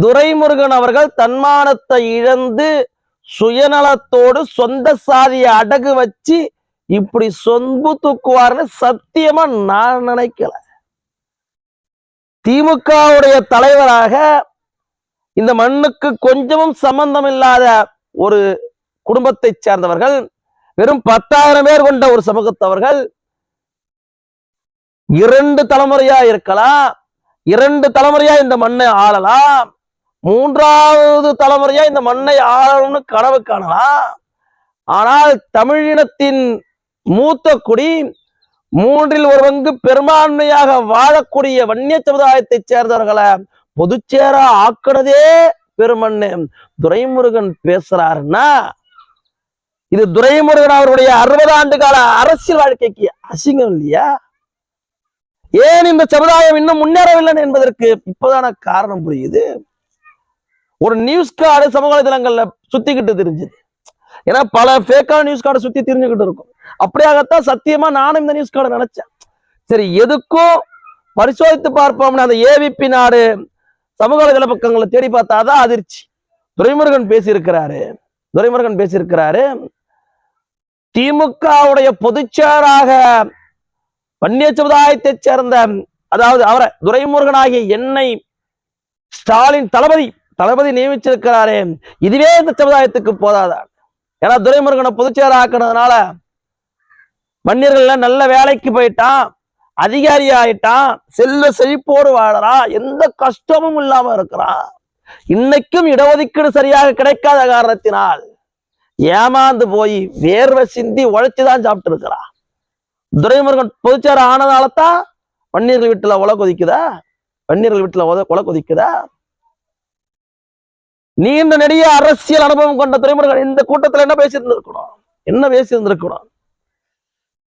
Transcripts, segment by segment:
துரைமுருகன் அவர்கள் தன்மானத்தை இழந்து சுயநலத்தோடு சொந்த சாதியை அடகு வச்சு இப்படி சொம்பு தூக்குவார்னு சத்தியமா நான் நினைக்கல. திமுகவுடைய தலைவராக இந்த மண்ணுக்கு கொஞ்சமும் சம்பந்தம் இல்லாத ஒரு குடும்பத்தை சேர்ந்தவர்கள், வெறும் 10,000 பேர் கொண்ட ஒரு சமூகத்தவர்கள் 2 தலைமுறையா இருக்கலாம், 2 தலைமுறையா இந்த மண்ணை ஆளலாம், 3வது தலைமுறையா இந்த மண்ணை ஆளணும்னு கனவு காணலாம். ஆனால் தமிழினத்தின் மூத்த குடி 3 1 பங்கு பெரும்பான்மையாக வாழக்கூடிய வன்னிய சமுதாயத்தை சேர்ந்தவர்களை பொதுச்சேரா ஆக்குனதே பெருமண்ணு. துரைமுருகன் பேசுறாருன்னா இது துரைமுருகன் அவருடைய 60 ஆண்டு கால அரசியல் வாழ்க்கைக்கு அசிங்கம் இல்லையா? ஏன் இந்த சமுதாயம் இன்னும் முன்னேறவில்லை என்பதற்கு இப்பதான காரணம் புரியுது. ஒரு நியூஸ் கார்டு சமூக வலைதளங்கள்ல சுத்திக்கிட்டு தெரிஞ்சுது. ஏன்னா பல ஃபேக்கான நியூஸ் கார்டு சுத்தி தெரிஞ்சுக்கிட்டு இருக்கும். அப்படியாகத்தான் சத்தியமா நானும் இந்த நியூஸ் கார்டு நினைச்சேன். சரி, எதுக்கும் பரிசோதித்து பார்ப்போம்னு அந்த ஏவிபி நாடு சமூக வலைதள பக்கங்களை தேடி பார்த்தாதான் அதிர்ச்சி. துரைமுருகன் பேசியிருக்கிறாரு திமுகவுடைய பொதுச்செயலாளராக வன்னிய சமுதாயத்தை சேர்ந்த, அதாவது அவரை துரைமுருகனாகிய என்னை ஸ்டாலின் தளபதி நியமிச்சிருக்கிறாரே, இதுவே இந்த சமுதாயத்துக்கு போதாதான். ஏன்னா துரைமுருகனை பொதுச்செயலாளர் ஆக்குனதுனால வன்னியர்கள் நல்ல வேலைக்கு போயிட்டான், அதிகாரி ஆயிட்டான், செல்வ செழிப்போடு வாழறான், எந்த கஷ்டமும் இல்லாம இருக்கிறான். இன்னைக்கும் இடஒதுக்கீடு சரியாக கிடைக்காத காரணத்தினால் ஏமாந்து போய் வேர்வை சிந்தி உழைச்சுதான் சாப்பிட்டு இருக்கிறான். துரைமுருகன் பொதுச்செயலாளர் ஆனதாலதான் வன்னியர்கள் வீட்டுல உல கொதிக்குதா? நீண்ட நெடிய அரசியல் அனுபவம் கொண்ட துரைமுருகன் இந்த கூட்டத்துல என்ன பேசியிருந்திருக்கணும்?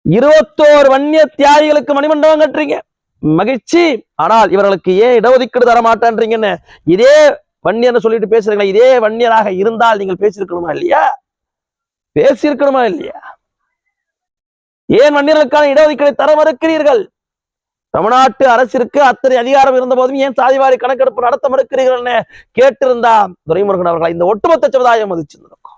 21 வன்னிய தியாகிகளுக்கு மணிமண்டபம் கட்டுறீங்க, மகிழ்ச்சி. ஆனால் இவர்களுக்கு ஏன் இடஒதுக்கீடு தர மாட்டேன்றீங்கன்னு இதே வன்னியர்னு சொல்லிட்டு பேசுறீங்களா? இதே வன்னியராக இருந்தால் நீங்கள் பேசியிருக்கணுமா இல்லையா? ஏன் வன்னியர்களுக்கான இடஒதுக்கீடு தர மறுக்கிறீர்கள்? தமிழ்நாட்டு அரசிற்கு அத்தனை அதிகாரம் இருந்த போதும் ஏன் சாதிவாரி கணக்கெடுப்பு நடத்த மறுக்கிறீர்கள் கேட்டிருந்தா துரைமுருகன் அவர்கள் இந்த ஒட்டுமொத்த சமுதாயம் மதிச்சிருந்திருக்கும்.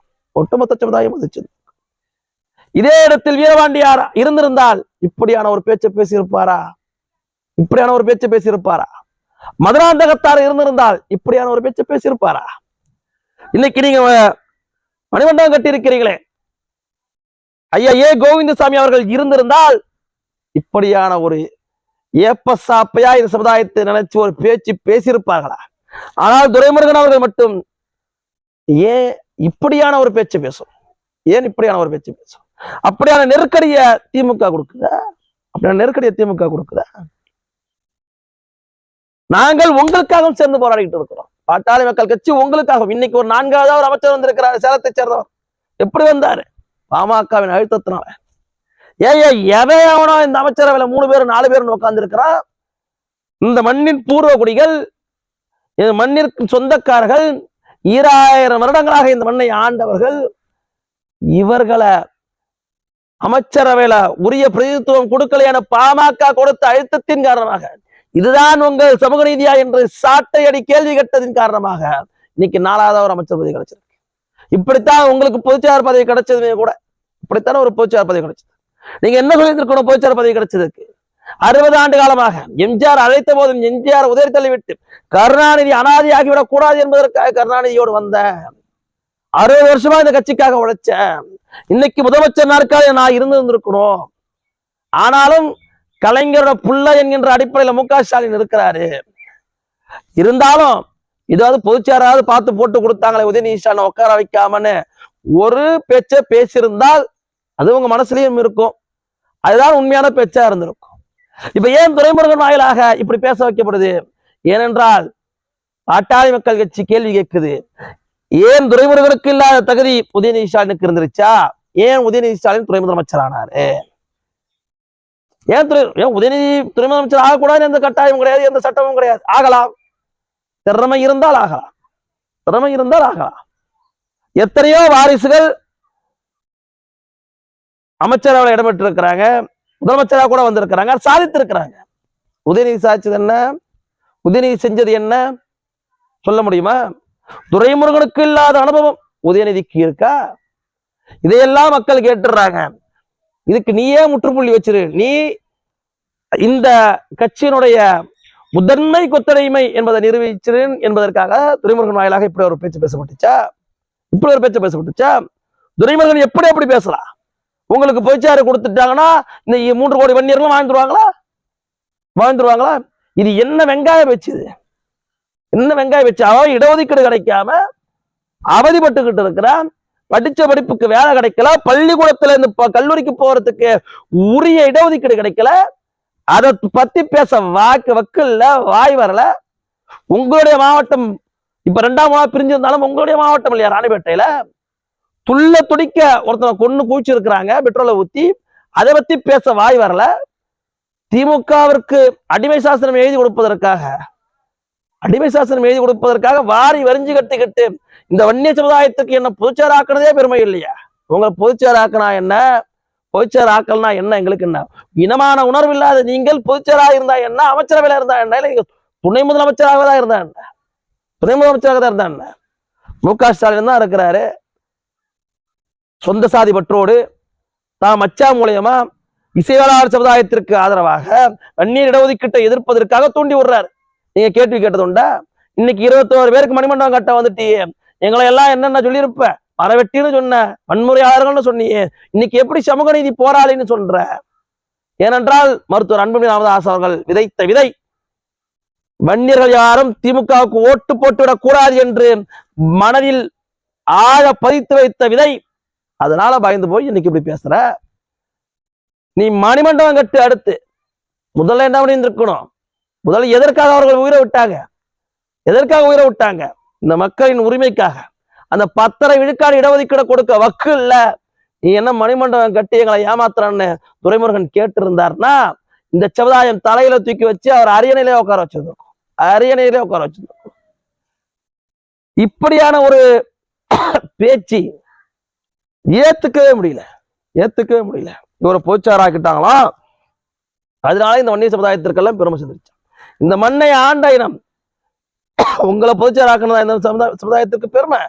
இதே இடத்தில் வீரபாண்டியார் இருந்திருந்தால் இப்படியான ஒரு பேச்சை பேசியிருப்பாரா? மதுராந்தகத்தார் இருந்திருந்தால் இப்படியான ஒரு பேச்சை பேசியிருப்பாரா? இன்னைக்கு நீங்க மணிமண்டபம் கட்டி இருக்கிறீங்களே, ஐயா ஏ கோவிந்தசாமி அவர்கள் இருந்திருந்தால் இப்படியான ஒரு ஏப்பசாப்பையா இந்த சமுதாயத்தை நினைச்சு ஒரு பேச்சு பேசியிருப்பார்களா? ஆனால் துரைமுருகன் அவர்கள் மட்டும் ஏன் இப்படியான ஒரு பேச்சு பேசும்? அப்படியான நெருக்கடிய திமுக கொடுக்குதா? நாங்கள் உங்களுக்காகவும் சேர்ந்து போராடிட்டு இருக்கிறோம். பாட்டாளி மக்கள் கட்சி உங்களுக்காகவும். இன்னைக்கு ஒரு 4வது ஒரு அமைச்சர் வந்திருக்கிறார், சேலத்தை சேர்ந்தவர். எப்படி வந்தாரு? பாமகவின் அழுத்தத்தினால. எவனோ இந்த அமைச்சரவையில 3 பேர் 4 பேர் உட்கார்ந்து இருக்கிறான். இந்த மண்ணின் பூர்வ குடிகள், இந்த மண்ணிற்கு சொந்தக்காரர்கள், 2000 வருடங்களாக இந்த மண்ணை ஆண்டவர்கள், இவர்களை அமைச்சரவையில உரிய பிரதித்துவம் கொடுக்கலையான பாமக கொடுத்த அழுத்தத்தின் காரணமாக, இதுதான் உங்கள் சமூக நீதியா என்று சாட்டையடி கேள்வி கேட்டதின் காரணமாக இன்னைக்கு 4வது ஒரு அமைச்சர் பதவி கிடைச்சிருக்கு. இப்படித்தான் உங்களுக்கு பொதுச்செயலாளர் பதவி கிடைச்சதுமே கூட இப்படித்தானே ஒரு பொதுச்செயலாளர் பதவி கிடைச்சது. நீங்க என்ன சொல்லியிருக்கணும்? பொதுச்செயலாளர் பதவி கிடைச்சதுக்கு 60 ஆண்டு காலமாக எம்ஜிஆர் அழைத்த போதும் எம்ஜிஆர் உதவி தள்ளிவிட்டு கருணாநிதி அனாதியாகிவிடக் கூடாது என்பதற்காக கருணாநிதியோடு வந்த 60 வருஷமா இந்த கட்சிக்காக உழைச்சேன். இன்னைக்கு முதலமைச்சர் நாற்காலி நான் இருந்திருக்கணும். ஆனாலும் கலைஞரோட புள்ள என்கின்ற அடிப்படையில மு க ஸ்டாலின் இருக்கிறாரு. இருந்தாலும் ஏதாவது பொதுச்செயலாளராவது பார்த்து போட்டு கொடுத்தாங்களே உதயநிதி ஸ்டாலின் உட்கார வைக்காமன்னு ஒரு பேச்சை பேசியிருந்தால் அது உங்க மனசுலயும் இருக்கும். அதுதான் உண்மையான பேச்சா இருந்திருக்கும். இப்ப ஏன் துரைமுருகன் வாயிலாக இப்படி பேச வைக்கப்படுது? ஏனென்றால் பாட்டாளி மக்கள் கட்சி கேள்வி கேட்குது, ஏன் துரைமுருகனுக்கு இல்லாத தகுதி உதயநிதி ஸ்டாலினுக்கு இருந்துருச்சா? ஏன் உதயநிதி ஸ்டாலின் துறை முதலமைச்சர் ஆனாரு? ஏன் உதயநிதி துறை முதலமைச்சர் ஆகக்கூடாது? எந்த கட்டாயமும் கிடையாது, எந்த சட்டமும் கிடையாது. ஆகலாம், திறமை இருந்தால் ஆகலாம். எத்தனையோ வாரிசுகள் அமைச்சரவையில் இடம்பெற்று இருக்கிறாங்க, முதலமைச்சராக கூட வந்திருக்கிறாங்க, சாதித்திருக்கிறாங்க. உதயநிதி சாதிச்சது என்ன? உதயநிதி செஞ்சது என்ன? சொல்ல முடியுமா? துரைமுருகனுக்கு இல்லாத அனுபவம் உதயநிதிக்கு இருக்கா? இதையெல்லாம் மக்கள் கேட்டுறாங்க. இதுக்கு நீயே முற்றுப்புள்ளி வச்சிரு. நீ இந்த கட்சியினுடைய முதன்மை கொத்தடைமை என்பதை நிரூபிச்சிரு என்பதற்காக துரைமுருகன் வாயிலாக இப்படி ஒரு பேச்சு பேசப்பட்டுச்சா? இப்படி ஒரு பேச்சு பேசப்பட்டுச்சா? துரைமுருகன் எப்படி அப்படி பேசலாம்? உங்களுக்கு பொய்ச்சாறு கொடுத்துட்டாங்கன்னா இந்த 3 கோடி வன்னியர்களும் வாழ்ந்துருவாங்களா? இது என்ன வெங்காய பேச்சு? என்ன வெங்காய பேச்சு? அவன் இடஒதுக்கீடு கிடைக்காம அவதிப்பட்டுக்கிட்டு இருக்கிறான். படிச்ச படிப்புக்கு வேலை கிடைக்கல, பள்ளிக்கூடத்துல இருந்து கல்லூரிக்கு போறதுக்கு உரிய இடஒதுக்கீடு கிடைக்கல. அதை பத்தி பேச வக்கு வாய் வரல. உங்களுடைய மாவட்டம் இப்ப 2ஆம் மூணா பிரிஞ்சிருந்தாலும் உங்களுடைய மாவட்டம் இல்லையா ராணிப்பேட்டையில? துள்ள துடிக்க ஒருத்தனை கொண்டு குவிச்சு இருக்கிறாங்க பெட்ரோலை ஊத்தி. அதை பத்தி பேச வாய் வரல. திமுகவிற்கு அடிமை சாசனம் எழுதி கொடுப்பதற்காக வாரி வரிஞ்சு கட்டிக்கிட்டு இந்த வன்னிய சமுதாயத்துக்கு என்ன பொதுச்சேர் ஆக்குனதே பெருமை இல்லையா? உங்களை பொதுச்சேர் ஆக்கினா என்ன, பொதுச்சேர் ஆக்கல்னா என்ன? எங்களுக்கு என்ன? இனமான உணர்வு இல்லாத நீங்கள் பொதுச்சேராக இருந்தா என்ன, அமைச்சரவையில இருந்தா என்ன, இல்லை துணை முதலமைச்சராக தான் இருந்தா என்ன? துணை முதலமைச்சராக தான் இருந்தா என்ன? மு.க. ஸ்டாலின் தான் இருக்கிறாரு. சொந்த சாதி பற்றோடு தான் மச்சா மூலியமா இசைவாளர் சமுதாயத்திற்கு ஆதரவாக வன்னியர் இடஒதுக்கீட்டை எதிர்ப்பதற்காக தூண்டி விடுறாரு. நீங்க கேள்வி கேட்டதுண்டா? இன்னைக்கு 21 பேருக்கு மணிமண்டபம் கட்ட வந்துட்டியே, எங்களை எல்லாம் என்னென்ன சொல்லியிருப்ப? மரவெட்டின்னு சொன்ன, வன்முறையாளர்கள்னு சொன்னியே, இன்னைக்கு எப்படி சமூக நீதி போராளின்னு சொல்ற? ஏனென்றால் மருத்துவர் அன்புமணி ராமதாஸ் அவர்கள் விதைத்த விதை, வன்னியர்கள் யாரும் திமுகவுக்கு ஓட்டு போட்டுவிடக் கூடாது என்று மனதில் ஆழ பதித்து வைத்த விதை. அதனால பயந்து போய் இன்னைக்கு இப்படி பேசுற. நீ மணிமண்டபம் கட்டு. அடுத்து முதல்ல என்ன பண்ணியிருக்கணும்? முதல்ல எதற்காக அவர்கள் உயிரை விட்டாங்க? இந்த மக்களின் உரிமைக்காக. அந்த 10.5 விழுக்காடு இடஒதுக்கீடு கொடுக்க வக்கு இல்ல. நீ என்ன மணிமண்டபம் கட்டி எங்களை ஏமாத்துறான்னு துரைமுருகன் கேட்டு இருந்தார்னா இந்த சமுதாயம் தலையில தூக்கி வச்சு அவர் அரியணையிலே உட்கார வச்சிருந்திருக்கும். இப்படியான ஒரு பேச்சு ஏத்துக்கவே முடியல. இவரை பொதுச்சாராக்கிட்டாங்களா? அதனால இந்த வன்னிய சமுதாயத்திற்கெல்லாம் பெருமை செஞ்சிருச்சு. இந்த மண்ணை ஆண்ட இனம் உங்களை பொதுச்சாராக்கணும் இந்த சமுதாயத்திற்கு பெருமை.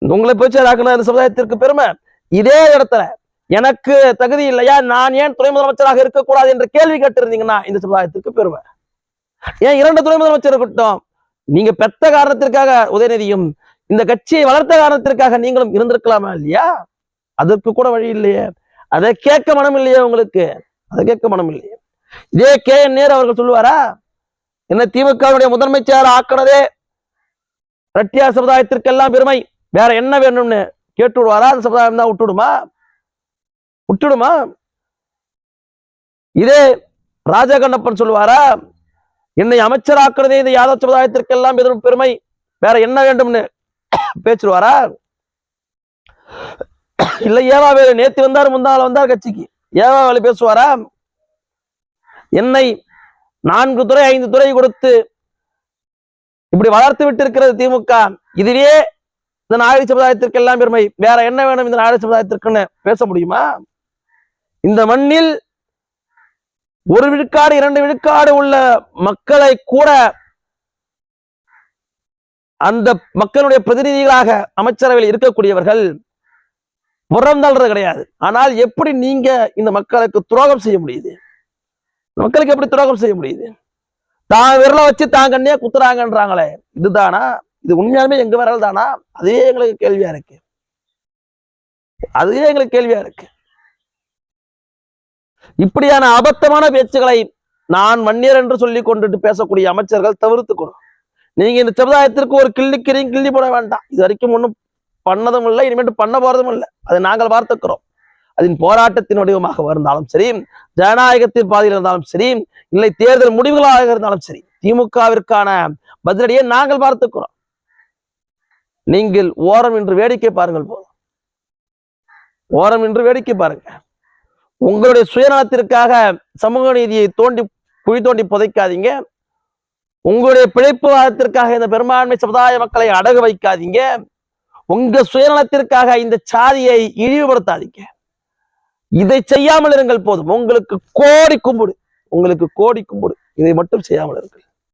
உங்களை பொதுச்சாராக்கணும் இந்த சமுதாயத்திற்கு பெருமை. இதே இடத்துல எனக்கு தகுதி இல்லையா, நான் ஏன் துணை முதலமைச்சராக இருக்கக்கூடாது என்ற கேள்வி கேட்டிருந்தீங்கன்னா இந்த சமுதாயத்திற்கு பெருமை. ஏன் 2 துணை முதலமைச்சர் இருக்கட்டும்? நீங்க பெத்த காரணத்திற்காக உதயநிதியும் இந்த கட்சியை வளர்த்த காரணத்திற்காக நீங்களும் இருந்திருக்கலாமா இல்லையா? அதற்கு கூட வழி இல்லையே. அதை கேட்க மனம் இல்லையே உங்களுக்கு? இதே கே.என். நேரு அவர்கள் சொல்லுவாரா? என்ன திமுகவுடைய முதன்மை செயலர் ஆக்கினதே ரெட்டியார் சமுதாயத்திற்கெல்லாம் பெருமை, வேற என்ன வேணும்னு கேட்டு விடுவாரா? அந்த சமுதாயம் தான் விட்டுடுமா? இதே ராஜகண்ணப்பன் சொல்லுவாரா? என்னை அமைச்சராக்குறதே இந்த யாதவ சமுதாயத்திற்கெல்லாம் பெருமை, வேற என்ன வேண்டும்னு பேச்சுடுவாரா? இல்ல ஏவாவேலு நேத்து முந்தாள் வந்தார் கட்சிக்கு, ஏவாவேலு பேசுவாரா? என்னை 4 துறை 5 துறை கொடுத்து இப்படி வளர்த்து விட்டு இருக்கிறது திமுக, இதுவே இந்த நாயுடு சமுதாயத்திற்கு எல்லாம் பெருமை, வேற என்ன வேணும் இந்த நாயுடு சமுதாயத்திற்குன்னு பேச முடியுமா? இந்த மண்ணில் 1 விழுக்காடு 2 விழுக்காடு உள்ள மக்களை கூட அந்த மக்களுடைய பிரதிநிதிகளாக அமைச்சரவையில் இருக்கக்கூடியவர்கள் புறந்தள்ளுறது கிடையாது. ஆனால் எப்படி நீங்க இந்த மக்களுக்கு துரோகம் செய்ய முடியுது? மக்களுக்கு எப்படி துரோகம் செய்ய முடியுது? தான் விரலை வச்சு தான் கண்ணியா குத்துறாங்கன்றாங்களே, இதுதானா? இது உண்மையாலுமே எங்க விரல் தானா? அதே எங்களுக்கு கேள்வியா இருக்கு. இப்படியான அபத்தமான பேச்சுகளை நான் வன்னியர் என்று சொல்லி கொண்டுட்டு பேசக்கூடிய அமைச்சர்கள் தவிர்த்துக்கணும். நீங்க இந்த சமுதாயத்திற்கு ஒரு கிள்ளி போட வேண்டாம். இது வரைக்கும் ஒன்றும் பண்ணதும் இல்லை, இனிமேட்டு பண்ண போறதும் இல்லை. அதை நாங்கள் பார்த்துக்கிறோம். அதன் போராட்டத்தின் வடிவமாக இருந்தாலும் சரி, ஜனநாயகத்தின் பாதையில் இருந்தாலும் சரி, இல்லை தேர்தல் முடிவுகளாக இருந்தாலும் சரி, திமுகவிற்கான பதிலடியை நாங்கள் பார்த்துக்கிறோம். நீங்கள் ஓரம் என்று வேடிக்கை பாருங்கள் போதும். உங்களுடைய சுயநலத்திற்காக சமூக நீதியை குழி தோண்டி புதைக்காதீங்க. உங்களுடைய பிழைப்பு வாதத்திற்காக இந்த பெரும்பான்மை சமுதாய மக்களை அடகு வைக்காதீங்க. உங்க சுயநலத்திற்காக இந்த சாதியை இழிவுபடுத்தாதீங்க. இதை செய்யாமல் இருங்கள் போதும். உங்களுக்கு கோடி கும்பிடு. இதை மட்டும் செய்யாமல் இருங்கள்.